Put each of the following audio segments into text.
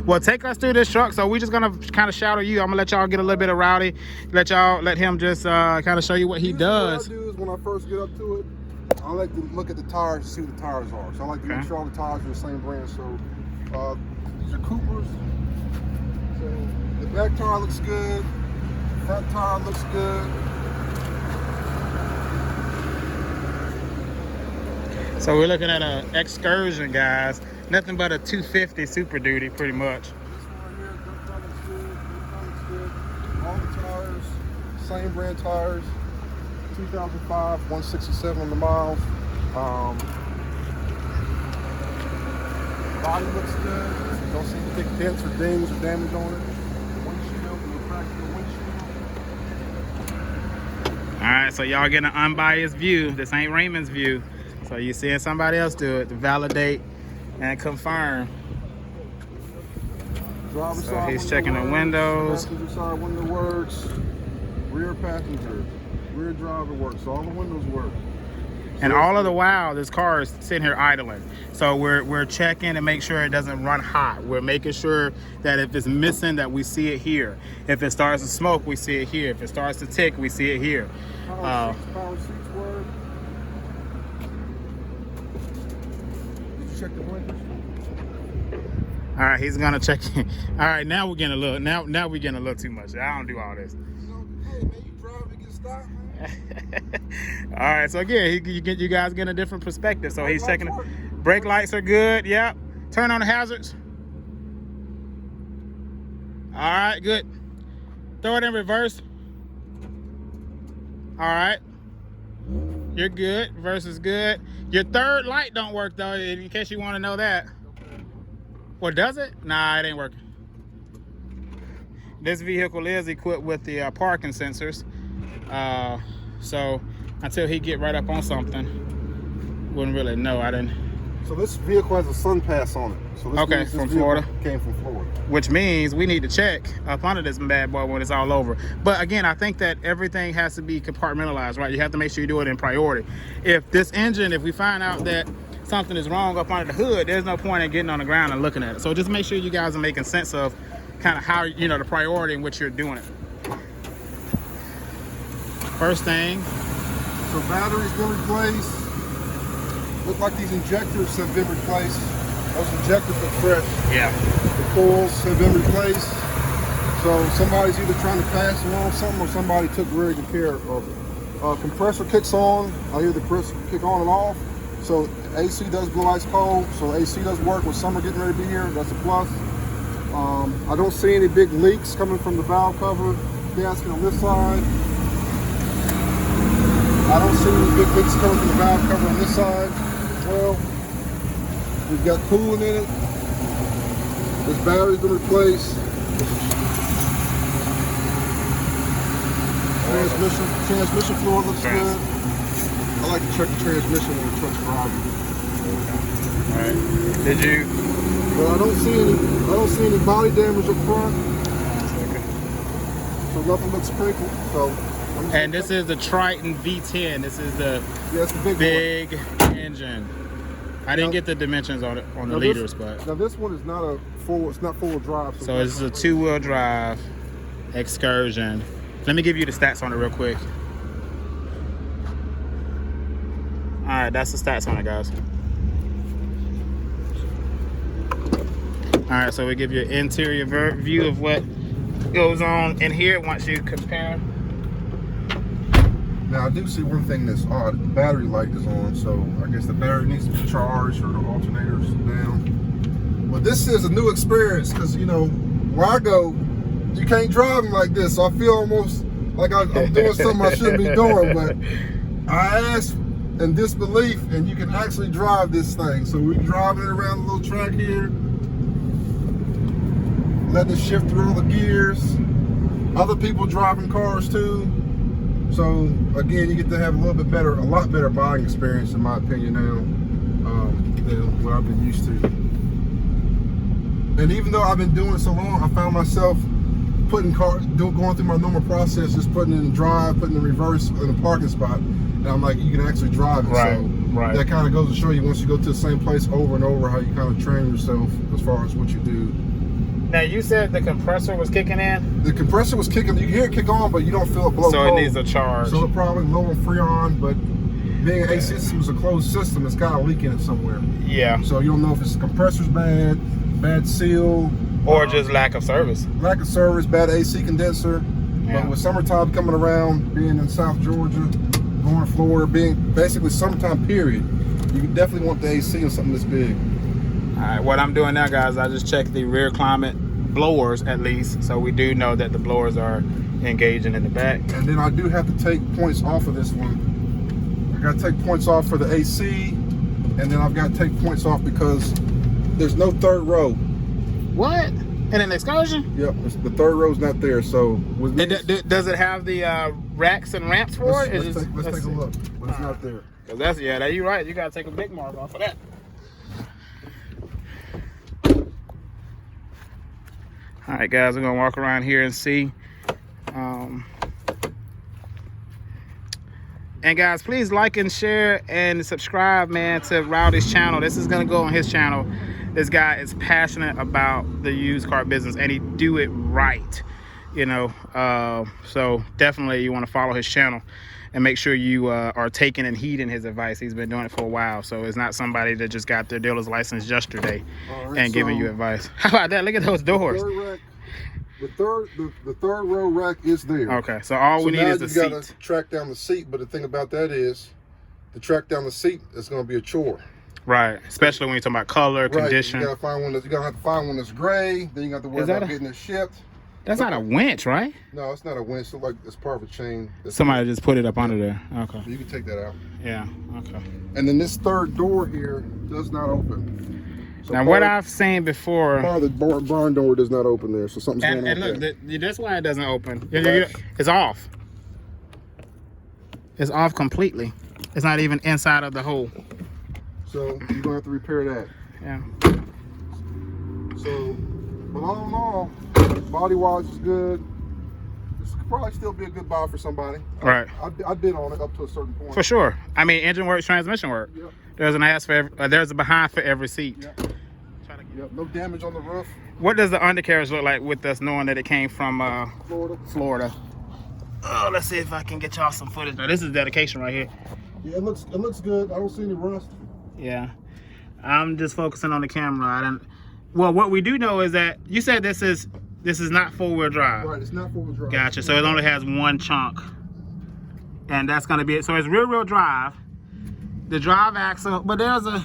Well, take us through this truck. So we're just gonna kind of shadow you. I'm gonna let y'all get a little bit of Rowdy. Let him just kind of show you what he does. What I do is when I first get up to it, I like to look at the tires to see what the tires are. So I like to make sure all the tires are the same brand. So these are Coopers. So the back tire looks good. The front tire looks good. So we're looking at an Excursion, guys. Nothing but a 250 Super Duty, pretty much. This one right here, dirt looks good. All the tires, same brand tires. 2005, 167 on the miles. Body looks good. Don't see any big dents or dings or damage on it. The windshield, the refraction of the windshield. All right, so y'all getting an unbiased view. This ain't Raymond's view. So you're seeing somebody else do it to validate and confirm. Driver So side he's window checking the works, windows. Passenger side window works. Rear passenger, rear driver works. All the windows work. And all of the while, this car is sitting here idling. So we're checking to make sure it doesn't run hot. We're making sure that if it's missing, that we see it here. If it starts to smoke, we see it here. If it starts to tick, we see it here. Power seats work. Did you check the blinkers? All right, he's gonna check in. All right, now we're getting a little. Now we're getting a little too much. I don't do all this. Hey man, you drive to get stopped, man. All right, so again, you guys get a different perspective. So he's checking. Brake lights are good. Yep. Turn on the hazards. All right, good. Throw it in reverse. All right. You're good. Reverse is good. Your third light don't work though, in case you want to know that. Well, does it? Nah, it ain't working. This vehicle is equipped with the parking sensors. So until he get right up on something, wouldn't really know. I didn't. So this vehicle has a sun pass on it. So this Okay, means this from vehicle Florida. Came from Florida. Which means we need to check up under this bad boy when it's all over. But again, I think that everything has to be compartmentalized, right? You have to make sure you do it in priority. If this engine, if we find out that something is wrong up under the hood, there's no point in getting on the ground and looking at it. So just make sure you guys are making sense of kind of how, you know, the priority in which you're doing it. First thing. So batteries been replaced. Look like these injectors have been replaced. Those injectors are fresh. Yeah. The coils have been replaced. So somebody's either trying to pass along something or somebody took very good care of it. Compressor kicks on. I hear the compressor kick on and off. So AC does blow ice cold. So AC does work with summer getting ready to be here. That's a plus. I don't see any big leaks coming from the valve cover gasket on this side. I don't see any big leaks coming from the valve cover on this side. Well, we've got coolant in it. This battery's been replaced. Transmission fluid looks good. I like to check the transmission when the truck's driving. All right. Did you? Well, I don't see any body damage up front. So nothing looks crinkled. So. And this is the Triton V10. This is the big engine. I didn't get the dimensions on it on the liters, but now this one is not a full. It's not full drive. So this is a 2-wheel drive Excursion. Let me give you the stats on it real quick. All right, that's the stats on it, guys. All right, so we give you an interior view of what goes on in here once you compare. Now I do see one thing that's odd. The battery light is on, so I guess the battery needs to be charged or the alternator's down. But this is a new experience because, you know, where I go, you can't drive them like this. So I feel almost like I'm doing something I shouldn't be doing. But I asked in disbelief, and you can actually drive this thing. So we're driving it around the little track here, letting it shift through all the gears. Other people driving cars too. So again, you get to have a lot better buying experience, in my opinion, now than what I've been used to. And even though I've been doing it so long, I found myself going through my normal process, just putting it in drive, putting it in reverse in a parking spot, and I'm like, you can actually drive it. Right, so right. That kind of goes to show you, once you go to the same place over and over, how you kind of train yourself as far as what you do. Now you said the compressor was kicking in. The compressor was kicking. You hear it kick on, but you don't feel it blow So cold. it needs a charge. So it probably low on Freon, but being an AC system is a closed system, it's got a leak in it somewhere. Yeah. So you don't know if it's the compressor's bad seal, Or just lack of service. lack of service, bad AC condenser. Yeah. But with summertime coming around, being in South Georgia, going to Florida, being basically summertime period, you definitely want the AC on something this big. All right, what I'm doing now, guys, I just checked the rear climate blowers at least, so we do know that the blowers are engaging in the back. And then I do have to take points off of this one. I got to take points off for the AC, and then I've got to take points off because there's no third row. What? In an Excursion? Yep, the third row's not there. So with Does it have the racks and ramps for it? let's take a look, but it's not there. Cause that's you're right. You gotta take a big mark off of that. All right, guys, we're gonna walk around here and see. And guys, please like and share and subscribe, man, to Rowdy's channel. This is gonna go on his channel. This guy is passionate about the used car business, and he do it right, you know. So definitely you want to follow his channel and make sure you are taking and heeding his advice. He's been doing it for a while, so it's not somebody that just got their dealer's license yesterday and giving you advice. How about that? Look at those doors. The third row rack is there. Okay, so all we need is the seat. You gotta track down the seat, but the thing about that is, to track down the seat is going to be a chore. Right, especially when you're talking about color, condition. You gotta find one. You're gonna have to find one that's gray. Then you got to worry about getting it shipped. That's not a winch, right? No, it's not a winch. It's like it's part of a chain. Somebody just put it up under there. Okay. So you can take that out. Yeah. Okay. And then this third door here does not open. So now, what I've seen before, part of the barn door does not open there. So something's going on. And look, that's why it doesn't open. It's off. It's off completely. It's not even inside of the hole. So you're gonna have to repair that. Yeah. So, but all in all, body wise is good. This could probably still be a good buy for somebody. Right. I bid on it up to a certain point. For sure. I mean, engine works, transmission work. Yep. There's an ass for every, there's a behind for every seat. Yep. Yep. No damage on the roof. What does the undercarriage look like with us knowing that it came from Florida? Oh, let's see if I can get y'all some footage. Now this is dedication right here. Yeah, it looks good. I don't see any rust. Yeah, I'm just focusing on the camera. Well, what we do know is that you said this is not 4-wheel drive. Right, it's not 4-wheel drive. Gotcha. So it only has one chunk, and that's gonna be it. So it's rear-wheel drive. The drive axle, but there's a.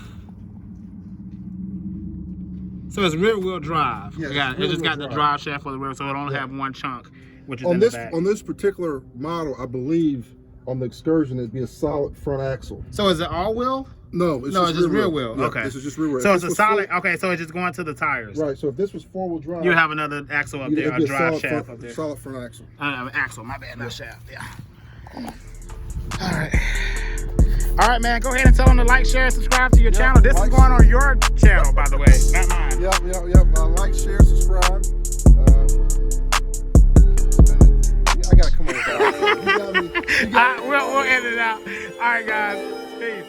So it's rear-wheel drive. Yeah, it just got the drive shaft for the rear, so it only have one chunk, which is on in this the back. on this particular model, I believe on the Excursion it'd be a solid front axle. So is it all-wheel? No, it's just rear wheel. Yeah, okay, this is just rear wheel. So it's a solid. Okay, so it's just going to the tires. Right. So if this was 4-wheel drive, You have another axle up there, a drive shaft up there. Solid front axle. Axle, my bad, not shaft. Yeah. All right, man. Go ahead and tell them to like, share, and subscribe to your channel. This is going on your channel, by the way, not mine. Yep. Like, share, subscribe. I gotta come up with that. You got me. We'll edit it out. All right, guys. Peace.